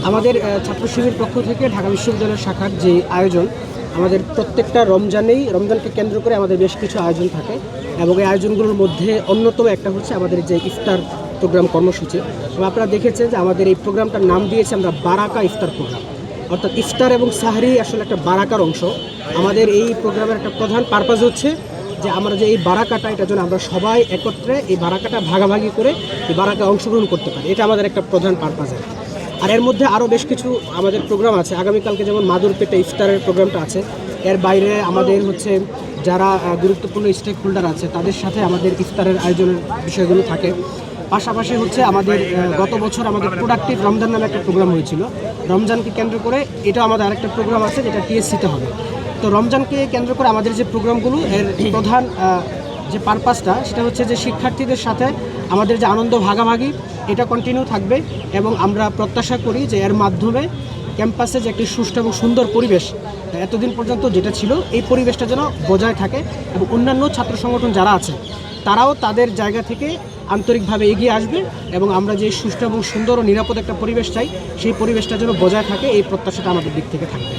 আমাদের ছাত্র শিবির পক্ষ থেকে ঢাকা বিশ্ববিদ্যালয়ের শাখার যে আয়োজন, আমাদের প্রত্যেকটা রমজানকে কেন্দ্র করে আমাদের বেশ কিছু আয়োজন থাকে এবং এই আয়োজনগুলোর মধ্যে অন্যতম একটা হচ্ছে আমাদের যে ইফতার প্রোগ্রাম কর্মসূচি। এবং আপনারা দেখেছেন যে আমাদের এই প্রোগ্রামটার নাম দিয়েছে আমরা বারাকা ইফতার প্রোগ্রাম, অর্থাৎ ইফতার এবং সাহরি আসলে একটা বারাকার অংশ। আমাদের এই প্রোগ্রামের একটা প্রধান পারপাস হচ্ছে যে আমরা যে এই বারাকাটা, এটা যেন আমরা সবাই একত্রে এই বারাকাটা ভাগাভাগি করে এই বারাকায় অংশগ্রহণ করতে পারি, এটা আমাদের একটা প্রধান পারপাস। আর এর মধ্যে আরও বেশ কিছু আমাদের প্রোগ্রাম আছে। আগামীকালকে যেমন মাদুরপেটে ইফতারের প্রোগ্রামটা আছে। এর বাইরে আমাদের হচ্ছে যারা গুরুত্বপূর্ণ স্টেক হোল্ডার আছে তাদের সাথে আমাদের ইফতারের আয়োজনের বিষয়গুলো থাকে। পাশাপাশি হচ্ছে আমাদের গত বছর আমাদের প্রোডাক্টিভ রমজান নামে একটা প্রোগ্রাম হয়েছিল। রমজানকে কেন্দ্র করে এটা আমাদের আরেকটা প্রোগ্রাম আছে যেটা টিএসসিতে হবে। তো রমজানকে কেন্দ্র করে আমাদের যে প্রোগ্রামগুলো, এর প্রধান যে পারপাসটা সেটা হচ্ছে যে শিক্ষার্থীদের সাথে আমাদের যে আনন্দ ভাগাভাগি এটা কন্টিনিউ থাকবে এবং আমরা প্রত্যাশা করি যে এর মাধ্যমে ক্যাম্পাসে যে একটি সুষ্ঠু এবং সুন্দর পরিবেশ এতদিন পর্যন্ত যেটা ছিল এই পরিবেশটা যেন বজায় থাকে এবং অন্যান্য ছাত্র সংগঠন যারা আছে তারাও তাদের জায়গা থেকে আন্তরিকভাবে এগিয়ে আসবে এবং আমরা যে সুষ্ঠু এবং সুন্দর ও নিরাপদ একটা পরিবেশ চাই সেই পরিবেশটা যেন বজায় থাকে, এই প্রত্যাশাটা আমাদের দিক থেকে থাকবে।